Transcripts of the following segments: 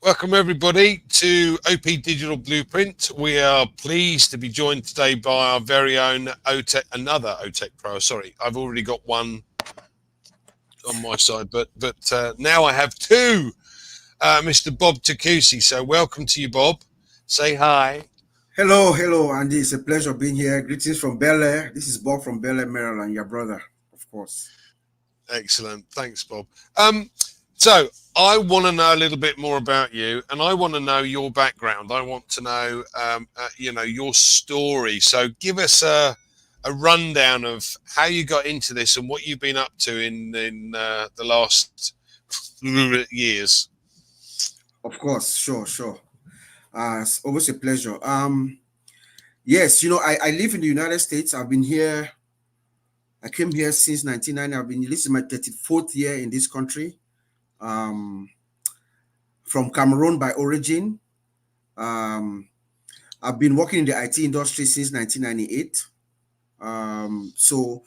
Welcome everybody to OP Digital Blueprint. We are pleased to be joined today by our very own another OTEC Pro. Sorry, I've already got one on my side, but now I have two, Mr. Bob Takusi. So welcome to you, Bob. Say hi. Hello, Andy. It's a pleasure being here. Greetings from Bel Air. This is Bob from Bel Air, Maryland, your brother, of course. Excellent. Thanks, Bob. So I want to know a little bit more about you, and I want to know your background. I want to know, your story. So give us a rundown of how you got into this and what you've been up to in the last years. Of course, sure. It's always a pleasure. Yes, I live in the United States. I've been here. I came here since 1990. This is my 34th year in this country. Um, from Cameroon by origin. Um, I've been working in the IT industry since 1998. So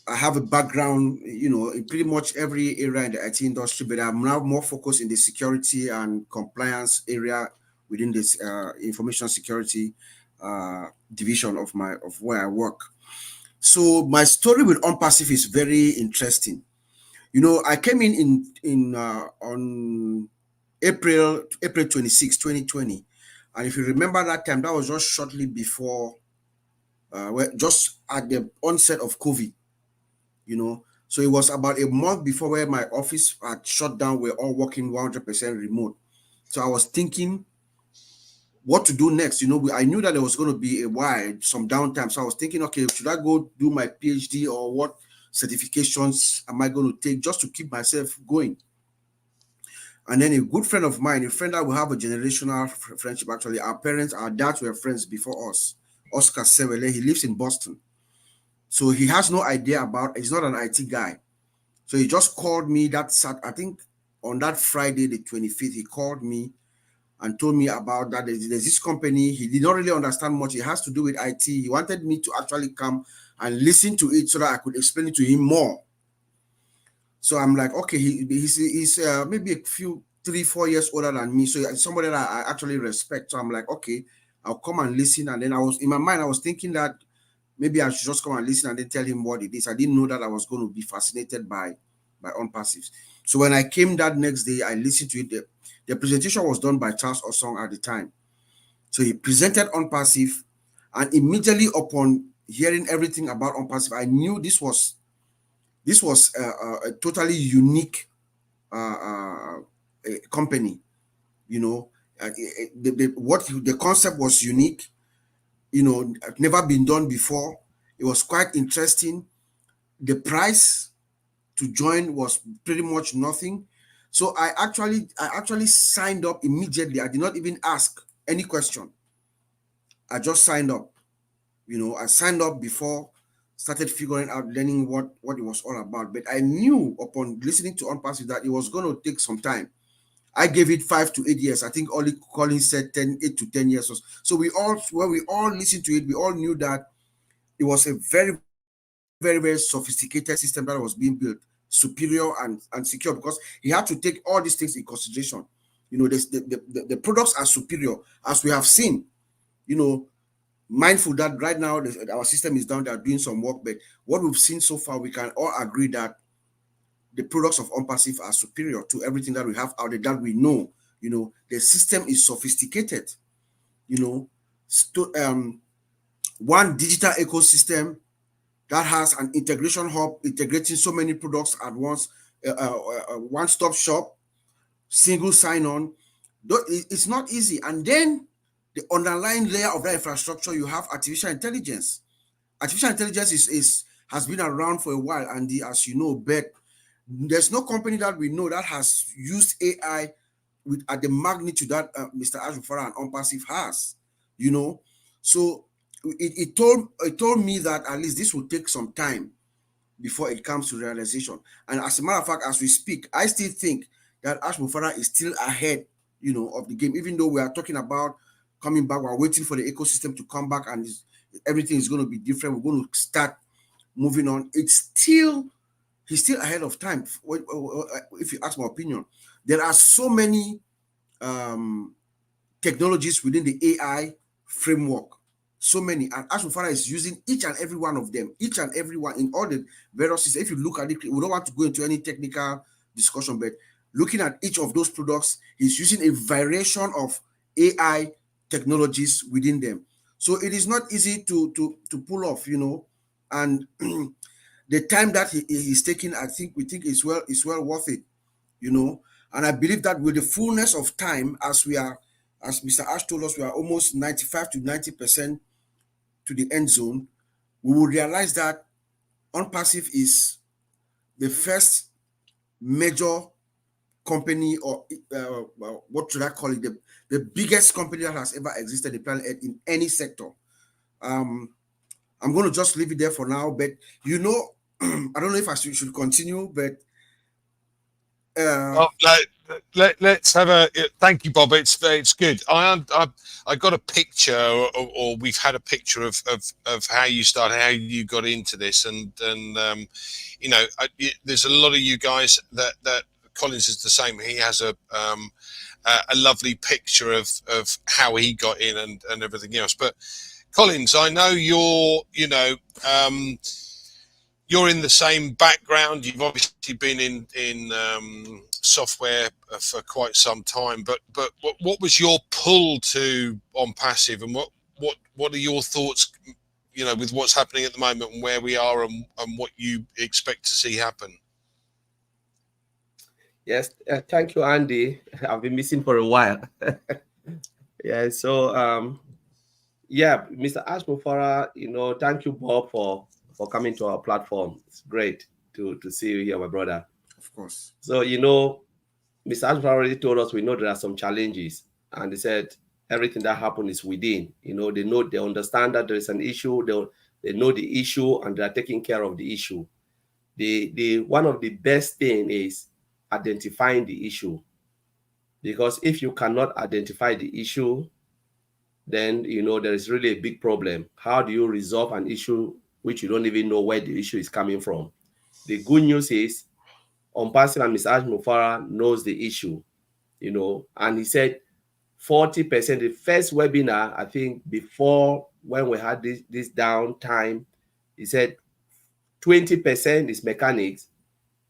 I have a background, in pretty much every area in the IT industry, but I'm now more focused in the security and compliance area within this information security division of where I work. So my story with ONPASSIVE is very interesting. I came in on April 26, 2020, and if you remember that time, that was just shortly before, just at the onset of COVID. So it was about a month before where my office had shut down. We're all working 100% remote. So I was thinking what to do next. I knew that there was going to be a while, some downtime. So I was thinking, okay, should I go do my PhD, or what certifications am I going to take just to keep myself going? And then a good friend of mine, a friend that will have a generational friendship, actually, our dads were friends before us, Oscar Sewele, he lives in Boston. So he has no idea he's not an IT guy. So he just called me I think on that Friday, the 25th, he called me and told me about that. There's this company. He did not really understand much. It has to do with IT. He wanted me to actually come and listen to it so that I could explain it to him more. So I'm like, okay, he's maybe a few, 3-4 years older than me. So it's somebody that I actually respect. So I'm like, okay, I'll come and listen. And then in my mind, I was thinking that maybe I should just come and listen and then tell him what it is. I didn't know that I was going to be fascinated by ONPASSIVE. So when I came that next day, I listened to it. The presentation was done by Charles Osong at the time. So he presented ONPASSIVE, and immediately upon hearing everything about ONPASSIVE, I knew this was a totally unique company. The concept was unique. Never been done before. It was quite interesting. The price to join was pretty much nothing. So I actually signed up immediately. I did not even ask any question. I just signed up. I signed up before started figuring out, learning what it was all about. But I knew upon listening to ONPASSIVE that it was going to take some time. I gave it 5 to 8 years. I think Ollie Collins said 8 to 10 years. So when we all listened to it, we all knew that it was a very, very, very sophisticated system that was being built, superior and secure, because he had to take all these things in consideration. The products are superior, as we have seen. Mindful that right now our system is down there doing some work, but what we've seen so far, we can all agree that the products of ONPASSIVE are superior to everything that we have out there that we know. The system is sophisticated. One digital ecosystem that has an integration hub integrating so many products at once, one-stop shop, single sign-on. It's not easy. And then the underlying layer of that infrastructure, you have artificial intelligence. Artificial intelligence has been around for a while, and as you know, but there's no company that we know that has used AI at the magnitude that Mr. Ashbufara and ONPASSIVE has. So it told me that at least this will take some time before it comes to realization. And as a matter of fact, as we speak, I still think that Ashbufara is still ahead, of the game. Even though we are talking about coming back, we're waiting for the ecosystem to come back, and everything is going to be different. We're going to start moving on. He's still ahead of time. If you ask my opinion, there are so many um, technologies within the AI framework. So many, and Ashmufara is using each and every one of them, each and every one in all the various systems. If you look at it, we don't want to go into any technical discussion, but looking at each of those products, he's using a variation of AI technologies within them. So it is not easy to pull off, and the time that he's taking, I think we think is well worth it, and I believe that with the fullness of time, as Mr. Ash told us, we are almost 95 to 90% to the end zone. We will realize that OnPassive is the first major company, or what should I call it, the biggest company that has ever existed on the planet Earth in any sector. Um, I'm going to just leave it there for now, but I don't know if I should continue, but Oh, let's have a thank you, Bob. It's good. I got a picture, or we've had a picture of how you started, how you got into this, and there's a lot of you guys that Collins is the same. He has a lovely picture of how he got in and everything else. But Collins, I know you're in the same background. You've obviously been in software for quite some time. But what was your pull to OnPassive, and what are your thoughts? With what's happening at the moment and where we are, and what you expect to see happen. Yes, thank you, Andy. I've been missing for a while. Yeah, so Mr. Ashmufara, thank you, Bob, for coming to our platform. It's great to see you here, my brother. Of course. So, Mr. Ashmufara already told us we know there are some challenges, and he said everything that happened is within. They understand that there is an issue, they know the issue, and they are taking care of the issue. The one of the best thing is identifying the issue, because if you cannot identify the issue, then there is really a big problem. How do you resolve an issue which you don't even know where the issue is coming from? The good news is OnPassive and Mr. Ashmufara knows the issue, and he said 40%. The first webinar, I think, before when we had this downtime, he said 20% is mechanics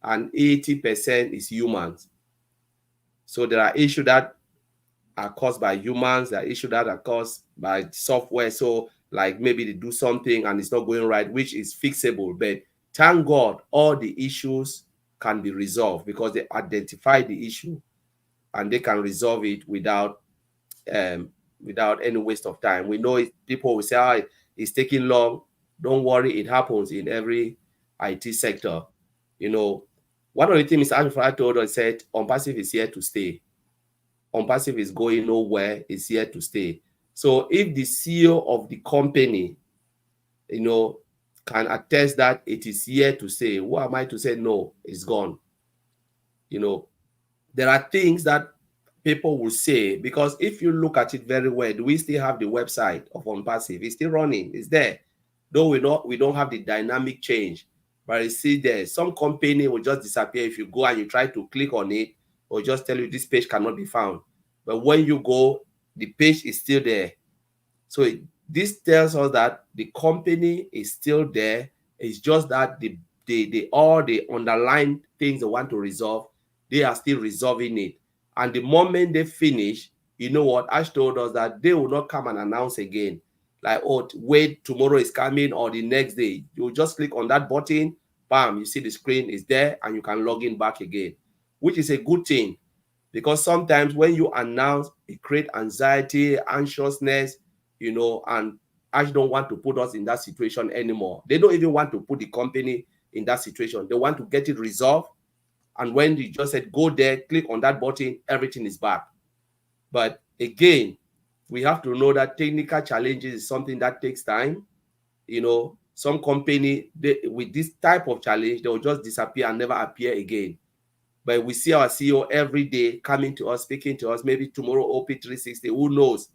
and 80% is humans. So there are issues that are caused by humans, there are issues that are caused by software. So like maybe they do something and it's not going right, which is fixable. But thank God all the issues can be resolved because they identify the issue and they can resolve it without any waste of time. We know people will say, it's taking long. Don't worry, it happens in every IT sector. One of the things Mr. Ashmufara told us, said, OnPassive is here to stay. OnPassive is going nowhere, it's here to stay. So if the CEO of the company, can attest that it is here to stay, who am I to say no, it's gone? There are things that people will say, because if you look at it very well, do we still have the website of OnPassive? It's still running, it's there. Though we don't have the dynamic change, but it's still there. Some company will just disappear if you go and you try to click on it, or just tell you this page cannot be found. But when you go, the page is still there. So this tells us that the company is still there. It's just that all the underlying things they want to resolve, they are still resolving it. And the moment they finish, you know what? Ash told us that they will not come and announce again. Like, oh, wait, tomorrow is coming, or the next day. You just click on that button, bam, you see the screen is there, and you can log in back again, which is a good thing. Because sometimes when you announce, it creates anxiety, anxiousness, and Ash don't want to put us in that situation anymore. They don't even want to put the company in that situation. They want to get it resolved. And when you just said, go there, click on that button, everything is back. But again, we have to know that technical challenges is something that takes time. Some company, with this type of challenge, they will just disappear and never appear again. But we see our CEO every day coming to us, speaking to us. Maybe tomorrow, OP360, who knows,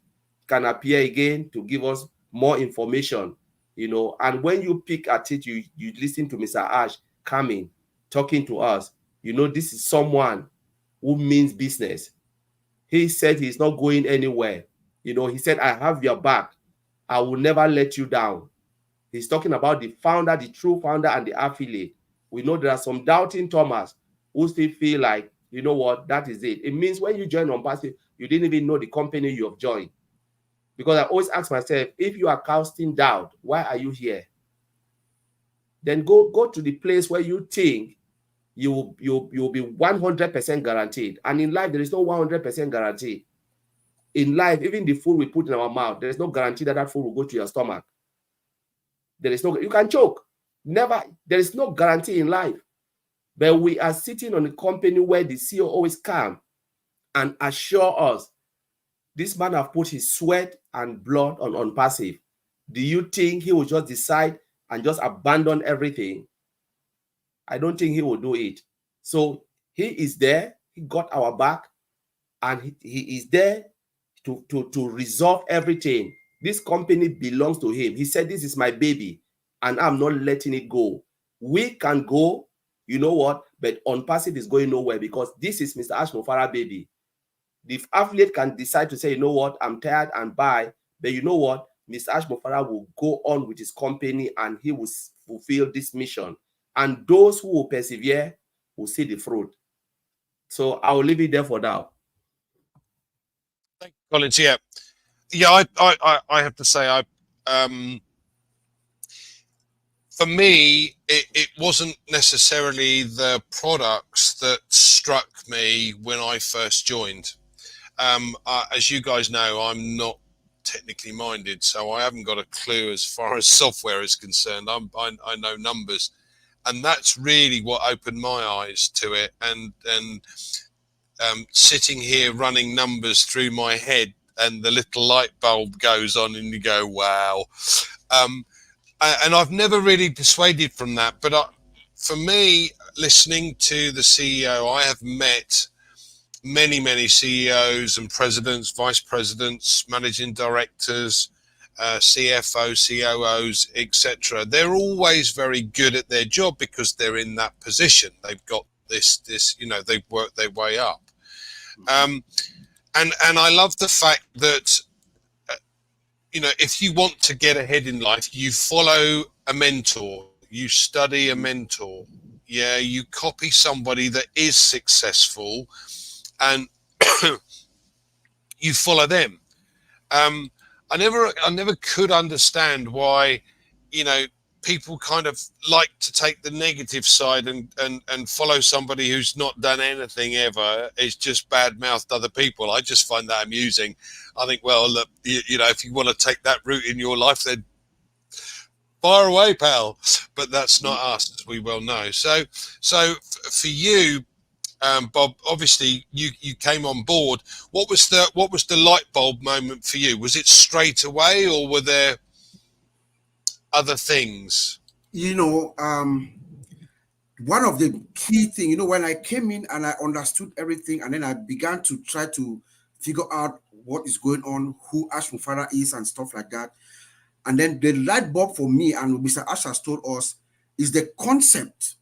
can appear again to give us more information. And when you pick at it, you listen to Mr. Ash coming, talking to us. This is someone who means business. He said he's not going anywhere. You know, he said, I have your back. I will never let you down. He's talking about the founder, the true founder, and the affiliate. We know there are some doubting Thomas who still feel like, you know what, that is it. It means when you join ONPASSIVE, you didn't even know the company you have joined. Because I always ask myself, if you are casting doubt, why are you here? Then go to the place where you think you'll be 100% guaranteed. And in life, there is no 100% guarantee. In life, even the food we put in our mouth, there is no guarantee that that food will go to your stomach. There is no, you can choke. Never, there is no guarantee in life. But we are sitting on a company where the CEO always come and assure us, this man have put his sweat and blood on ONPASSIVE. Do you think he will just decide and just abandon everything? I don't think he will do it. So he is there, he got our back, and he is there to resolve everything. This company belongs to him. He said, this is my baby, and I'm not letting it go. We can go, you know what, but ONPASSIVE is going nowhere because this is Mr. Ash Mufara baby. The affiliate can decide to say, you know what, I'm tired and buy, but you know what, Mr. Ash Mufara will go on with his company and he will fulfill this mission. And those who will persevere will see the fruit. So I will leave it there for now. Thank you, Collins. Yeah. I have to say, for me, it wasn't necessarily the products that struck me when I first joined. As you guys know, I'm not technically minded, so I haven't got a clue as far as software is concerned. I know numbers, and that's really what opened my eyes to it. And sitting here running numbers through my head, and the little light bulb goes on, and you go, wow. And I've never really persuaded from that. But for me, listening to the CEO, I have met many CEOs and presidents, vice presidents, managing directors, CFOs, COOs, etc. They're always very good at their job because they're in that position. They've got this, you know, they've worked their way up. And I love the fact that, you know, if you want to get ahead in life, you follow a mentor, you study a mentor. Yeah, you copy somebody that is successful, and you follow them. I never could understand why, you know, people kind of like to take the negative side and follow somebody who's not done anything ever. It's just bad-mouthed other people. I just find that amusing. I think, well, look, you know, if you want to take that route in your life, then fire away, pal. But that's not us, as we well know. So for you, Bob, obviously you came on board. What was the light bulb moment for you? Was it straight away, or were there other things? You know, one of the key things, you know, when I came in and I understood everything, and then I began to try to figure out what is going on, who Ash Mufara is and stuff like that. And then the light bulb for me, and Mr. Ash has told us, is the concept,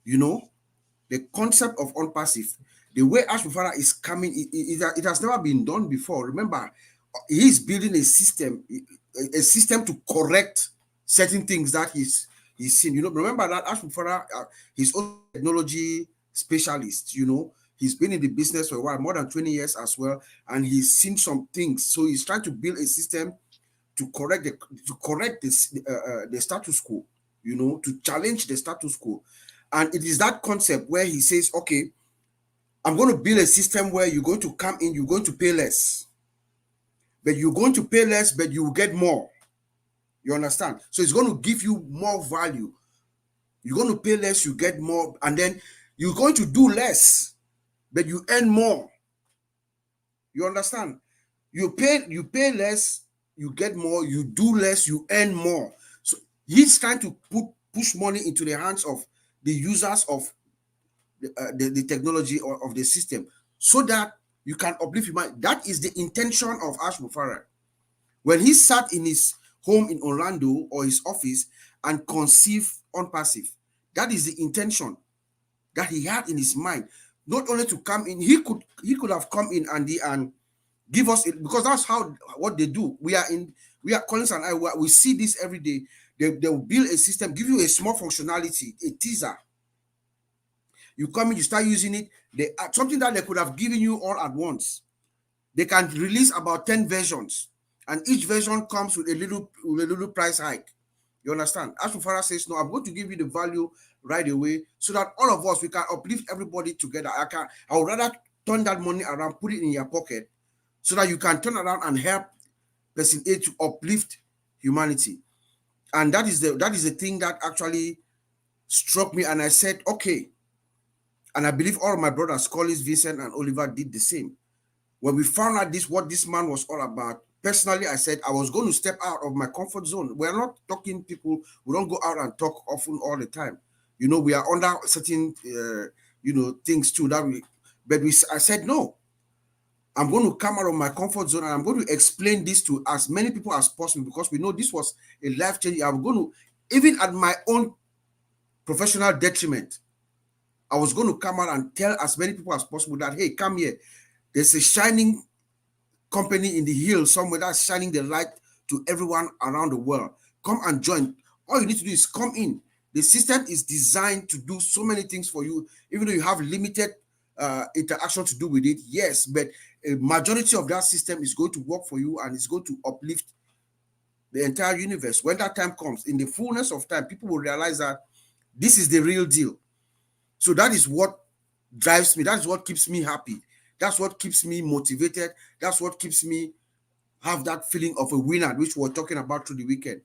you know, the concept of ONPASSIVE. The way Ash Mufara is coming, it has never been done before. Remember, he's building a system to correct certain things that he's seen. You know, remember that Ash Mufara, he's also a technology specialist, you know. He's been in the business for a while, more than 20 years as well, and he's seen some things. So he's trying to build a system to correct the status quo, you know, to challenge the status quo. And it is that concept where he says, okay, I'm going to build a system where you're going to come in, you're going to pay less. But you're going to pay less, but you will get more. You understand? So it's going to give you more value. You're going to pay less, you get more, and then you're going to do less, but you earn more. You understand? You pay less, you get more, you do less, you earn more. So he's trying to push money into the hands of the users of the technology or of the system, so that you can uplift your mind. That is the intention of Ash Mufara. When he sat in his home in Orlando or his office and conceived ONPASSIVE, that is the intention that he had in his mind, not only to come in, he could have come in and give us it, because that's what they do. We are Collins and I, we see this every day. They will build a system, give you a small functionality, a teaser. You come in, you start using it. Something that they could have given you all at once. They can release about 10 versions, and each version comes with a little price hike. You understand? As Fufara says, no, I'm going to give you the value right away, so that all of us, we can uplift everybody together. I would rather turn that money around, put it in your pocket, so that you can turn around and help person A to uplift humanity. And that is the thing that actually struck me. And I said, okay. And I believe all of my brothers, Collins, Vincent, and Oliver, did the same. When we found out what this man was all about, personally, I said I was going to step out of my comfort zone. We're not talking people. We don't go out and talk often all the time. We are under certain, things too. I said, no, I'm going to come out of my comfort zone, and I'm going to explain this to as many people as possible, because we know this was a life changing. I'm going to, even at my own professional detriment, I was going to come out and tell as many people as possible that, hey, come here. There's a shining company in the hill somewhere that's shining the light to everyone around the world. Come and join. All you need to do is come in. The system is designed to do so many things for you, even though you have limited interaction to do with it. Yes, but a majority of that system is going to work for you, and it's going to uplift the entire universe. When that time comes, in the fullness of time, people will realize that this is the real deal. So that is what drives me. That is what keeps me happy. That's what keeps me motivated. That's what keeps me have that feeling of a winner, which we're talking about through the weekend.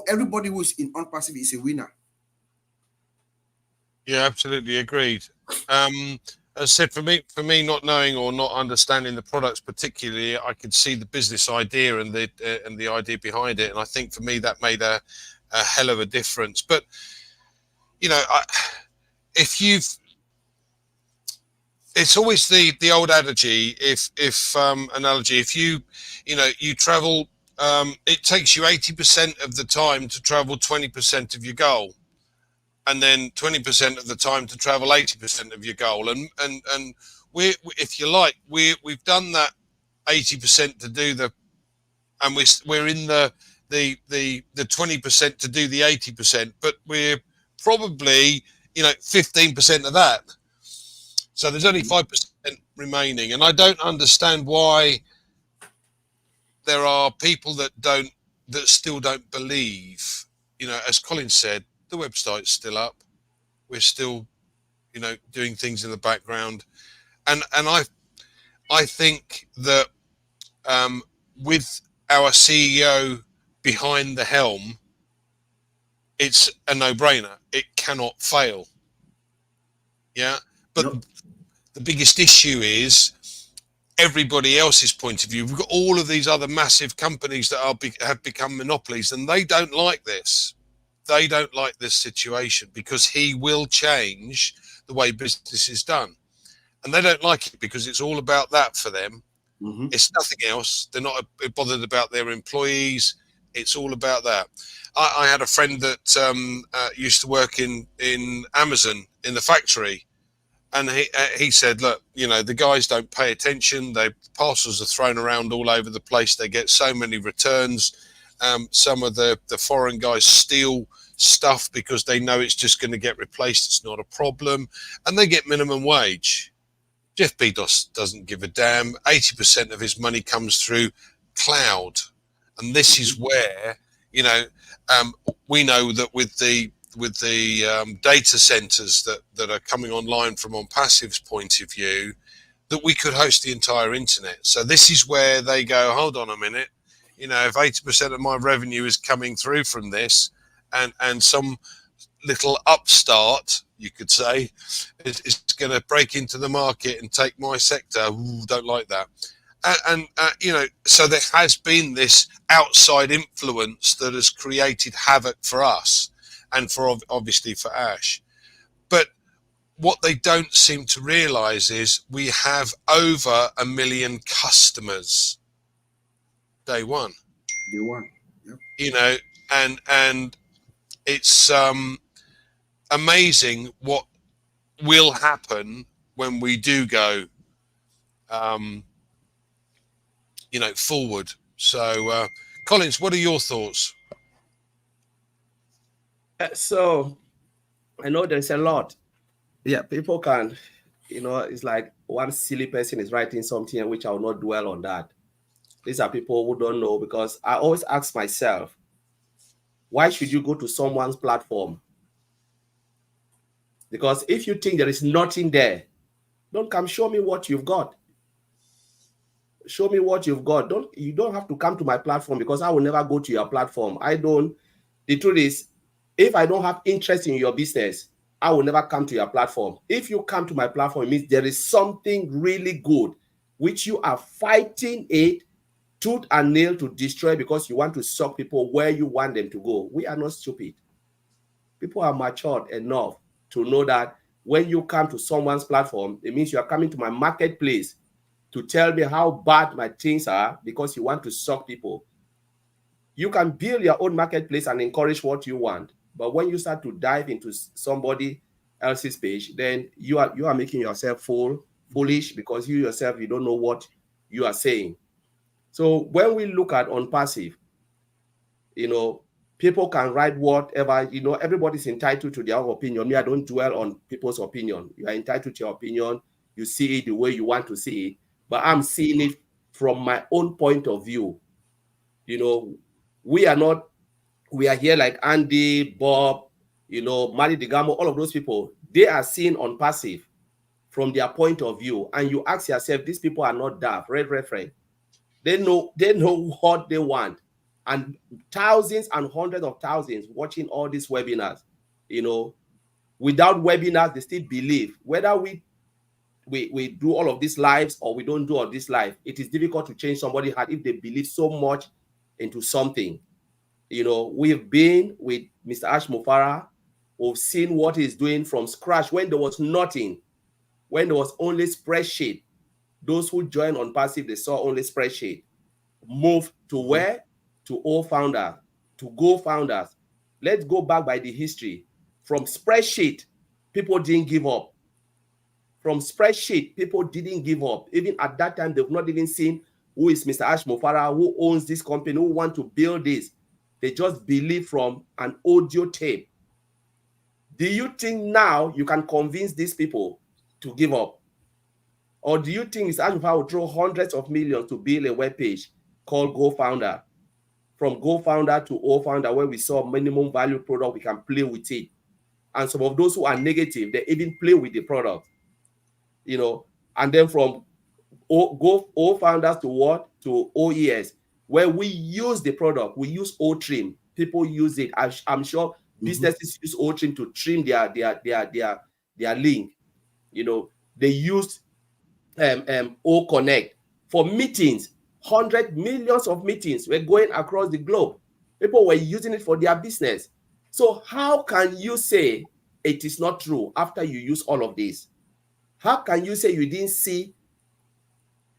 Everybody who is in ONPASSIVE is a winner. Yeah, absolutely agreed. As I said, for me, not knowing or not understanding the products particularly, I could see the business idea and the idea behind it, and I think for me that made a hell of a difference. But it's always the old adage, analogy. If you travel, it takes you 80% of the time to travel 20% of your goal, and then 20% of the time to travel 80% of your goal. And if you like, we've done that 80% to do and we're in the 20% to do the 80%, but we're probably 15% of that. So there's only 5% remaining, and I don't understand why there are people that still don't believe. As Colin said, the website's still up. We're still, doing things in the background, and I think that with our CEO behind the helm, it's a no-brainer. It cannot fail. Yeah, but Yep. the biggest issue is everybody else's point of view. We've got all of these other massive companies that have become monopolies, and they don't like this. They don't like this situation because he will change the way business is done. And they don't like it because it's all about that for them. Mm-hmm. It's nothing else. They're not bothered about their employees. It's all about that. I had a friend that used to work in Amazon in the factory. And he said, look, the guys don't pay attention. Parcels are thrown around all over the place. They get so many returns. Some of the foreign guys steal stuff because they know it's just going to get replaced. It's not a problem. And they get minimum wage. Jeff Bezos doesn't give a damn. 80% of his money comes through cloud. And this is where, we know that with the data centers that are coming online from ONPASSIVE's point of view, that we could host the entire internet. So this is where they go, hold on a minute, if 80% of my revenue is coming through from this, and some little upstart, you could say, is going to break into the market and take my sector. Ooh, don't like that. And so there has been this outside influence that has created havoc for us, and for obviously for Ash. But what they don't seem to realize is we have over 1 million customers day one. Day one. Yep. And it's amazing what will happen when we do go, forward. So, Collins, what are your thoughts? So I know there's a lot. Yeah, people can, it's like one silly person is writing something, which I will not dwell on that. These are people who don't know, because I always ask myself, why should you go to someone's platform? Because if you think there is nothing there, don't come show me what you've got. Show me what you've got. You don't have to come to my platform, because I will never go to your platform. The truth is, if I don't have interest in your business, I will never come to your platform. If you come to my platform, it means there is something really good which you are fighting it tooth and nail to destroy, because you want to suck people where you want them to go. We are not stupid. People are matured enough to know that when you come to someone's platform, it means you are coming to my marketplace to tell me how bad my things are, because you want to suck people. You can build your own marketplace and encourage what you want. But when you start to dive into somebody else's page, then you are making yourself foolish, because you yourself, you don't know what you are saying. So when we look at ONPASSIVE, people can write whatever, everybody's entitled to their own opinion. Me, I don't dwell on people's opinion. You are entitled to your opinion. You see it the way you want to see it. But I'm seeing it from my own point of view. We are here like Andy, Bob, Mali Digamo, all of those people. They are seeing ONPASSIVE from their point of view. And you ask yourself, these people are not daft, friend. They know what they want. And thousands and hundreds of thousands watching all these webinars. Without webinars, they still believe. Whether we do all of these lives or we don't do all this life, it is difficult to change somebody's heart if they believe so much into something. We've been with Mr. Ash Mufara. We've seen what he's doing from scratch when there was nothing, when there was only spreadsheet. Those who joined ONPASSIVE, they saw only spreadsheet. Move to where? To all founders, to go founders. Let's go back by the history. From spreadsheet, people didn't give up. From spreadsheet, people didn't give up. Even at that time, they've not even seen who is Mr. Ash Mufara, who owns this company, who want to build this. They just believe from an audio tape. Do you think now you can convince these people to give up? Or do you think Mr. Ash Mufara will throw hundreds of millions to build a web page called Go Founder? From Go Founder to All Founder, where we saw minimum value product, we can play with it. And some of those who are negative, they even play with the product. And then from All Founders to what? To OES, where we use the product. We use O-Trim. People use it. I'm sure businesses use O-Trim to trim their link. They used O-Connect for meetings. 100 millions of meetings were going across the globe. People were using it for their business. So how can you say it is not true after you use all of this? How can you say you didn't see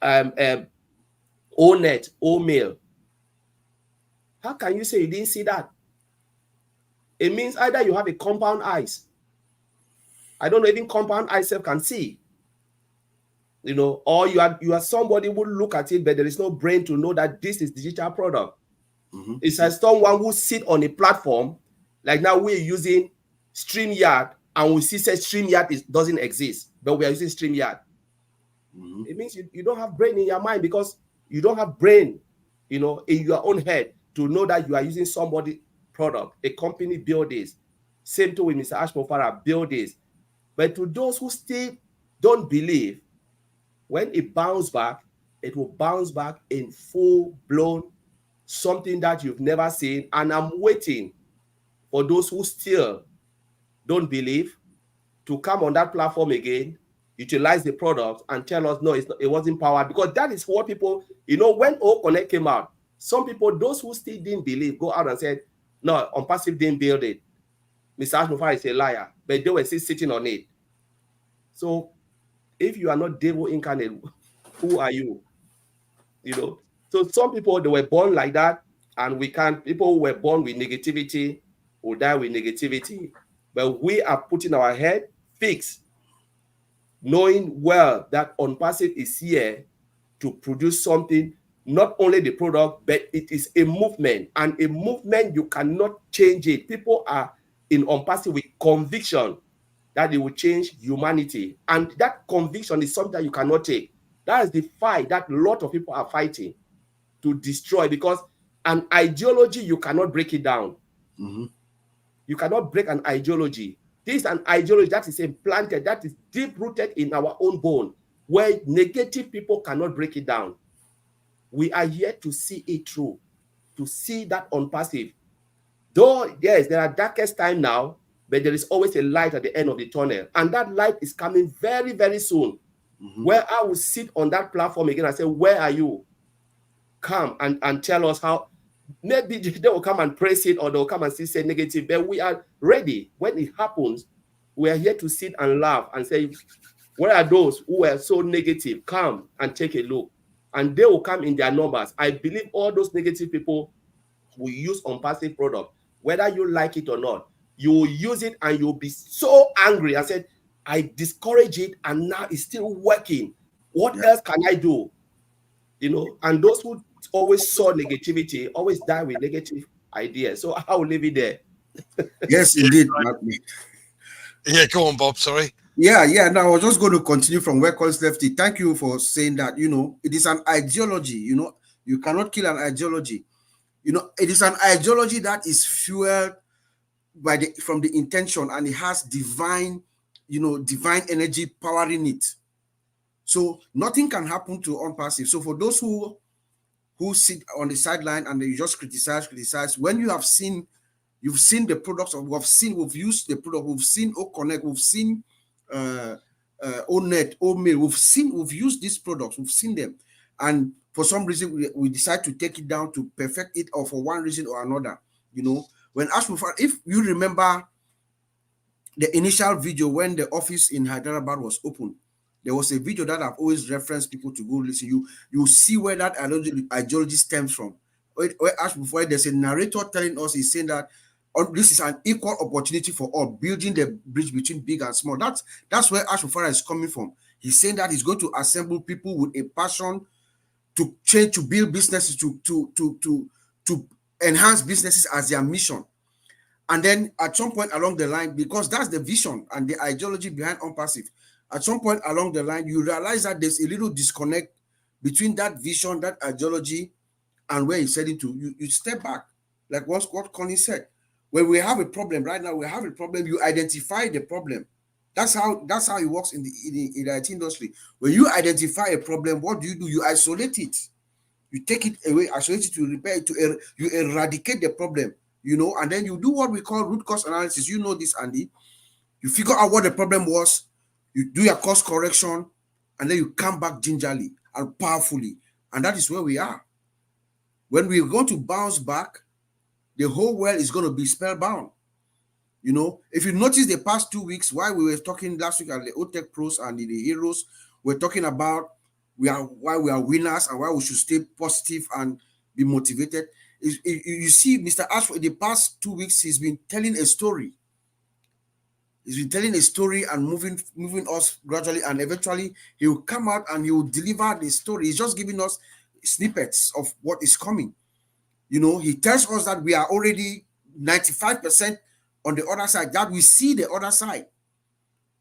ONET, OMail? How can you say you didn't see that? It means either you have a compound eyes. I don't know, even compound eyes self can see. Or you are somebody who look at it, but there is no brain to know that this is digital product. It's like someone who sit on a platform, like now we're using StreamYard, and we see that StreamYard doesn't exist, but we are using StreamYard. It means you don't have brain in your mind, because you don't have brain, in your own head to know that you are using somebody's product. A company build this. Same thing with Mr. Ash Mufara, build this. But to those who still don't believe, when it bounce back, it will bounce back in full-blown, something that you've never seen. And I'm waiting for those who still don't believe to come on that platform again, utilize the product, and tell us, no, it wasn't powered. Because that is what people, when O-Connect came out, some people, those who still didn't believe, go out and said, no, ONPASSIVE didn't build it. Mr. Ash Mufara is a liar. But they were still sitting on it. So if you are not devil incarnate, who are you? So some people, they were born like that, and people who were born with negativity will die with negativity. But we are putting our head fixed knowing well that ONPASSIVE is here to produce something, not only the product, but it is a movement, and a movement, you cannot change it. People are in ONPASSIVE with conviction that it will change humanity, and that conviction is something that you cannot take. That is the fight that a lot of people are fighting to destroy, because an ideology, you cannot break it down. Mm-hmm. You cannot break an ideology. This is an ideology that is implanted, that is deep-rooted in our own bone, where negative people cannot break it down. We are here to see it through, to see that ONPASSIVE. Though, yes, there are darkest time now, but there is always a light at the end of the tunnel. And that light is coming very, very soon, where I will sit on that platform again and say, where are you? Come and tell us how. Maybe they will come and praise it, or they'll come and say negative, but we are ready. When it happens, we are here to sit and laugh and say, where are those who were so negative? Come and take a look. And they will come in their numbers. I believe all those negative people will use ONPASSIVE product, whether you like it or not. You will use it and you'll be so angry and say, I discourage it and now it's still working. What else can I do? You know, and those who always saw negativity always die with negative ideas. So I will leave it there. Yes, indeed. Yeah, go on, Bob. Sorry. Yeah. Now I was just going to continue from where Collins left it. Thank you for saying that. You know, it is an ideology. You know, you cannot kill an ideology. You know, it is an ideology that is fueled by from the intention, and it has divine, divine energy powering it. So nothing can happen to ONPASSIVE. So for those who sit on the sideline and you just criticize, when you have seen, you've seen the products, or we've used the product, we've seen OConnect, we've seen ONET, OMail, we've used these products, we've seen them, and for some reason we decide to take it down to perfect it, or for one reason or another. You know, when Ashmufar, if you remember the initial video when the office in Hyderabad was open, there was a video that I've always referenced people to go listen. You see where that ideology stems from. Where Ashmufar, there's a narrator telling us, he's saying that this is an equal opportunity for all, building the bridge between big and small. That's where Ashmufar is coming from. He's saying that he's going to assemble people with a passion to change, to build businesses, to enhance businesses as their mission. And then at some point along the line, because that's the vision and the ideology behind ONPASSIVE, at some point along the line, you realize that there's a little disconnect between that vision, that ideology, and where it's heading to. You step back, like what Connie said. When we have a problem right now, you identify the problem. That's how it works in the IT industry. When you identify a problem, what do? You isolate it. You take it away, isolate it, to repair it, you eradicate the problem, and then you do what we call root cause analysis. You know this, Andy. You figure out what the problem was, you do your course correction, and then you come back gingerly and powerfully. And that is where we are. When we're going to bounce back, the whole world is going to be spellbound. If you notice the past 2 weeks, while we were talking last week at the OTech Pros and the Heroes, we're talking about why we are winners and why we should stay positive and be motivated. You see, Mr. Ashford, in the past 2 weeks, he's been telling a story. He's been telling a story and moving us gradually, and eventually he will come out and he will deliver the story. He's just giving us snippets of what is coming. He tells us that we are already 95% on the other side, that we see the other side.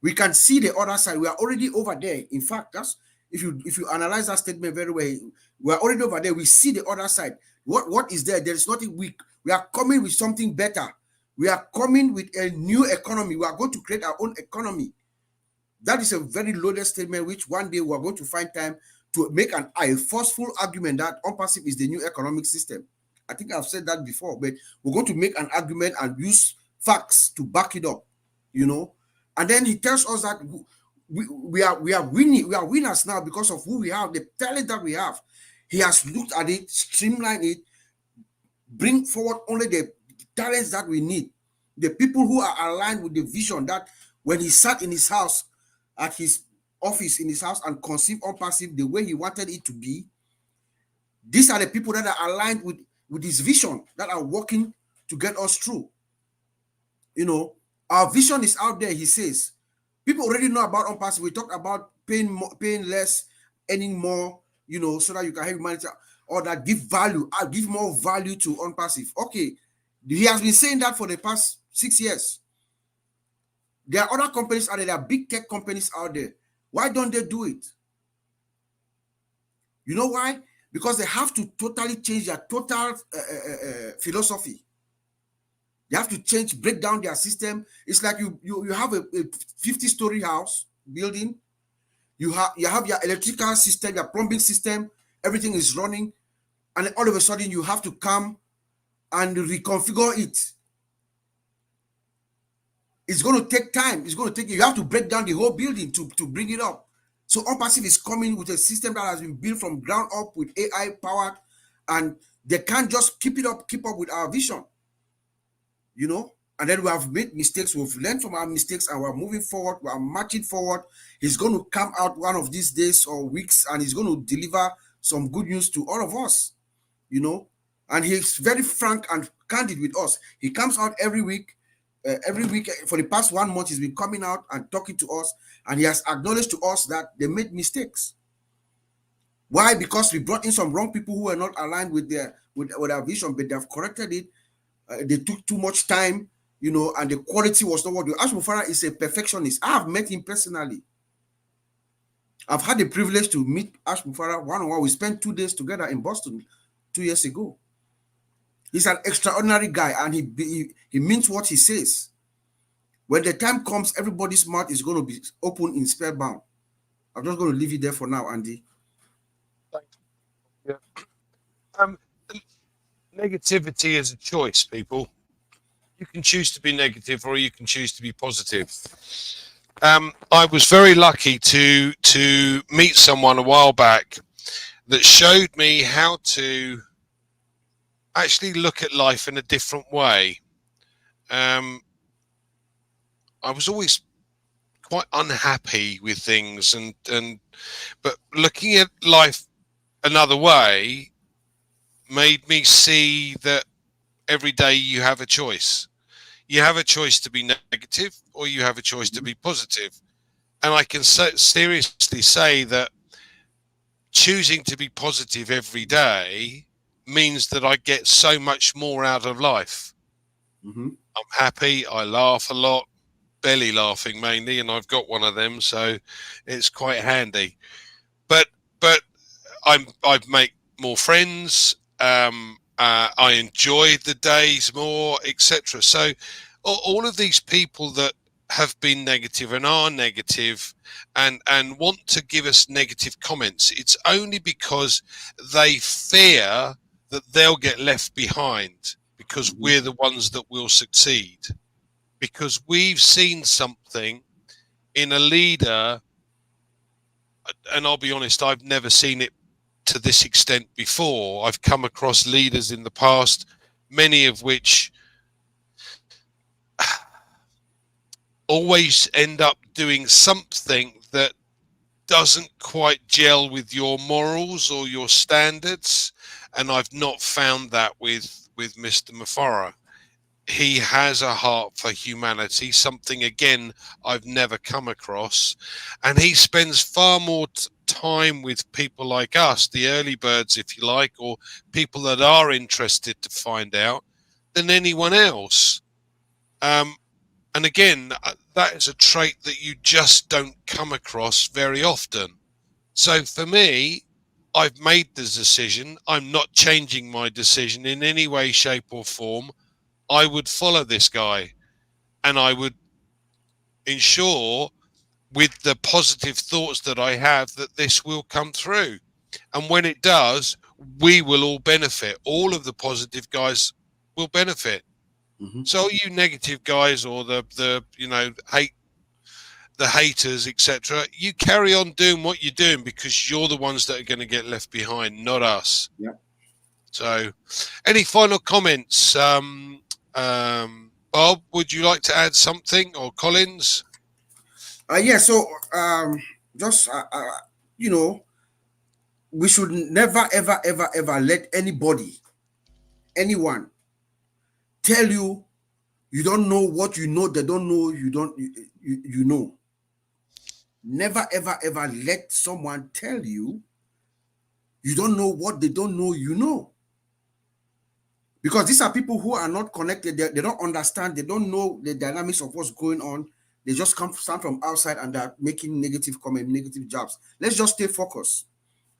We can see the other side. We are already over there. In fact, that's if you analyze that statement very well, we are already over there. We see the other side. What is there? There is nothing weak. We are coming with something better. We are coming with a new economy. We are going to create our own economy. That is a very loaded statement, which one day we are going to find time to make a forceful argument that ONPASSIVE is the new economic system. I think I've said that before, but we're going to make an argument and use facts to back it up, And then he tells us that we are winning. We are winners now because of who we have, the talent that we have. He has looked at it, streamlined it, bring forward only the talents that we need, the people who are aligned with the vision that when he sat in his house, at his office in his house, and conceived ONPASSIVE the way he wanted it to be. These are the people that are aligned with his vision, that are working to get us through. Our vision is out there, he says. People already know about ONPASSIVE. We talked about paying more, paying less, earning more, you know, so that you can help humanity, or that give value. I'll give more value to ONPASSIVE. Okay, he has been saying that for the past 6 years. There are other companies out there. There are big tech companies out there. Why don't they do it? You know why? Because they have to totally change their total philosophy. They have to change, break down their system. It's like you have a 50-story house building. You have your electrical system, your plumbing system, everything is running, and then all of a sudden you have to come and reconfigure it. It's going to take time. It's going to take, you have to break down the whole building to bring it up. So ONPASSIVE is coming with a system that has been built from ground up with AI powered, and they can't just keep up with our vision. You know, and then we have made mistakes. We've learned from our mistakes, and we're moving forward. We're marching forward. He's going to come out one of these days or weeks, and he's going to deliver some good news to all of us, you know. And he's very frank and candid with us. He comes out every week. For the past 1 month, he's been coming out and talking to us, and he has acknowledged to us that they made mistakes. Why? Because we brought in some wrong people who were not aligned with their vision, but they have corrected it. They took too much time, you know, and the quality was not what you. Ash Mufara is a perfectionist. I have met him personally. I've had the privilege to meet Ash Mufara one-on-one. We spent 2 days together in Boston 2 years ago. He's an extraordinary guy, and he means what he says. When the time comes, everybody's mouth is going to be open in spellbound. I'm just going to leave it there for now, Andy. Thanks. Yeah. Negativity is a choice, people. You can choose to be negative, or you can choose to be positive. I was very lucky to meet someone a while back that showed me how to actually look at life in a different way. I was always quite unhappy with things, but looking at life another way made me see that every day you have a choice. You have a choice to be negative, or you have a choice to be positive. And I can seriously say that choosing to be positive every day means that I get so much more out of life. I'm happy. I laugh a lot, belly laughing mainly, and I've got one of them, so it's quite handy. But I make more friends. I enjoy the days more, etc. So all of these people that have been negative and are negative and want to give us negative comments, it's only because they fear that they'll get left behind because we're the ones that will succeed. Because we've seen something in a leader, and I'll be honest, I've never seen it to this extent before. I've come across leaders in the past, many of which always end up doing something that doesn't quite gel with your morals or your standards, and I've not found that with Mr. Mufara. He has a heart for humanity, something again I've never come across, and he spends far more time with people like us, the early birds, if you like, or people that are interested to find out, than anyone else. And again, that is a trait that you just don't come across very often. So for me, I've made the decision. I'm not changing my decision in any way, shape or form. I would follow this guy, and I would ensure with the positive thoughts that I have that this will come through. And when it does, we will all benefit. All of the positive guys will benefit. So you negative guys, or the you know, haters, etc., you carry on doing what you're doing, because you're the ones that are going to get left behind, not us. Yeah. So any final comments? Bob, would you like to add something, or Collins? Yeah, so just you know, we should never ever let anyone tell you you don't know what you know. They don't know you know. Never, ever, ever let someone tell you you don't know what they don't know you know. Because these are people who are not connected. They don't understand. They don't know the dynamics of what's going on. They just stand from outside and they're making negative comments, negative jabs. Let's just stay focused.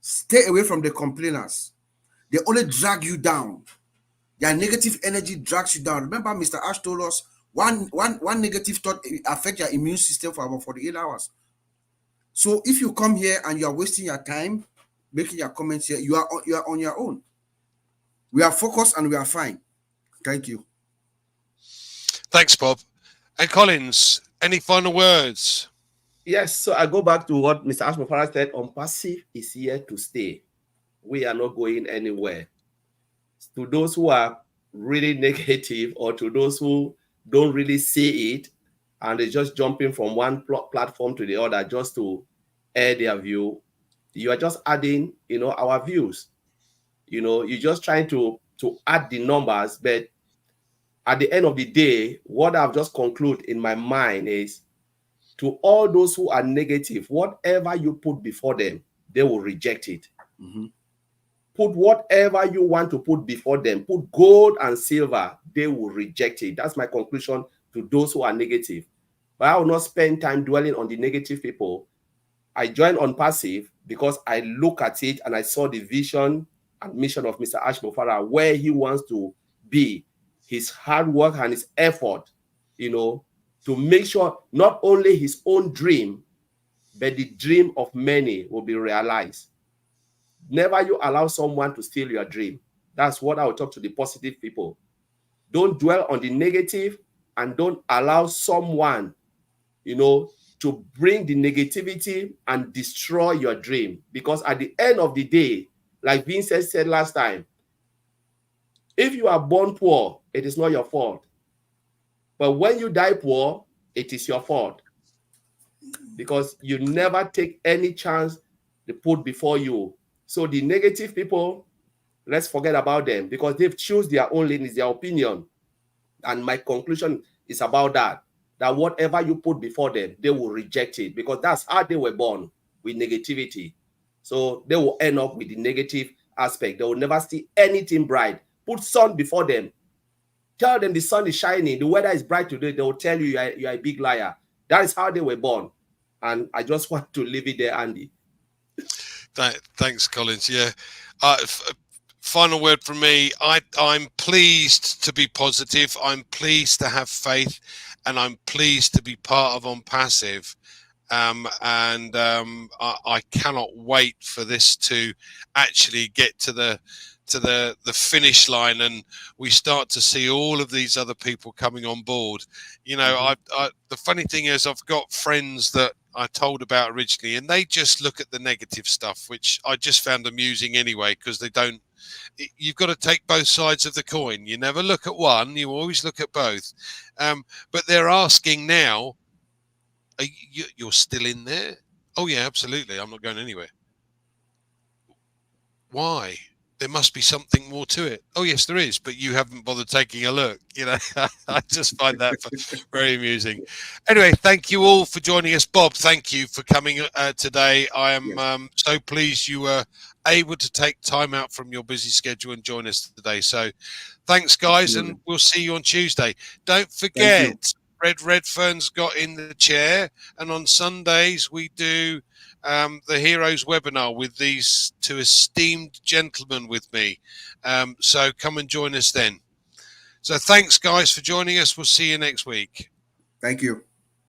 Stay away from the complainers. They only drag you down. Their negative energy drags you down. Remember, Mr. Ash told us one negative thought affects your immune system for about 48 hours. So if you come here and you are wasting your time making your comments here, you are on your own. We are focused and we are fine. Thank you. Thanks, Bob. And Collins, any final words? Yes, so I go back to what Mr. Ashmofara said. ONPASSIVE is here to stay. We are not going anywhere. To those who are really negative, or to those who don't really see it, and they're just jumping from one platform to the other just to air their view, you are just adding, our views. You're just trying to add the numbers, but at the end of the day, what I've just concluded in my mind is, to all those who are negative, whatever you put before them, they will reject it. Mm-hmm. Put whatever you want to put before them, put gold and silver, they will reject it. That's my conclusion to those who are negative. But I will not spend time dwelling on the negative people. I joined ONPASSIVE because I look at it and I saw the vision and mission of Mr. Ashmofara, where he wants to be, his hard work and his effort, to make sure not only his own dream, but the dream of many will be realized. Never you allow someone to steal your dream. That's what I will talk to the positive people. Don't dwell on the negative, and don't allow someone, to bring the negativity and destroy your dream. Because at the end of the day, like Vincent said last time, if you are born poor, it is not your fault. But when you die poor, it is your fault. Because you never take any chance to put before you. So the negative people, let's forget about them, because they've chosen their own lane, is their opinion. And my conclusion is about that whatever you put before them, they will reject it, because that's how they were born, with negativity. So they will end up with the negative aspect. They will never see anything bright. Put sun before them. Tell them the sun is shining, the weather is bright today. They will tell you you are a big liar. That is how they were born. And I just want to leave it there, Andy. Thanks, Collins. Yeah. Final word from me. I'm pleased to be positive. I'm pleased to have faith, and I'm pleased to be part of ONPASSIVE. I cannot wait for this to actually get to the finish line, and we start to see all of these other people coming on board. The funny thing is, I've got friends that I told about originally, and they just look at the negative stuff, which I just found amusing anyway, because they don't. You've got to take both sides of the coin. You never look at one, you always look at both. But they're asking now, you're still in there? Oh yeah, absolutely, I'm not going anywhere. Why? There must be something more to it. Oh yes, there is, but you haven't bothered taking a look. I just find that very amusing. Anyway, thank you all for joining us. Bob, thank you for coming today. I am so pleased you were able to take time out from your busy schedule and join us today. So thanks, guys. Absolutely. And we'll see you on Tuesday. Don't forget, Redfern's got in the chair, and on Sundays we do the Heroes webinar with these two esteemed gentlemen with me. So come and join us then. So thanks, guys, for joining us. We'll see you next week. Thank you.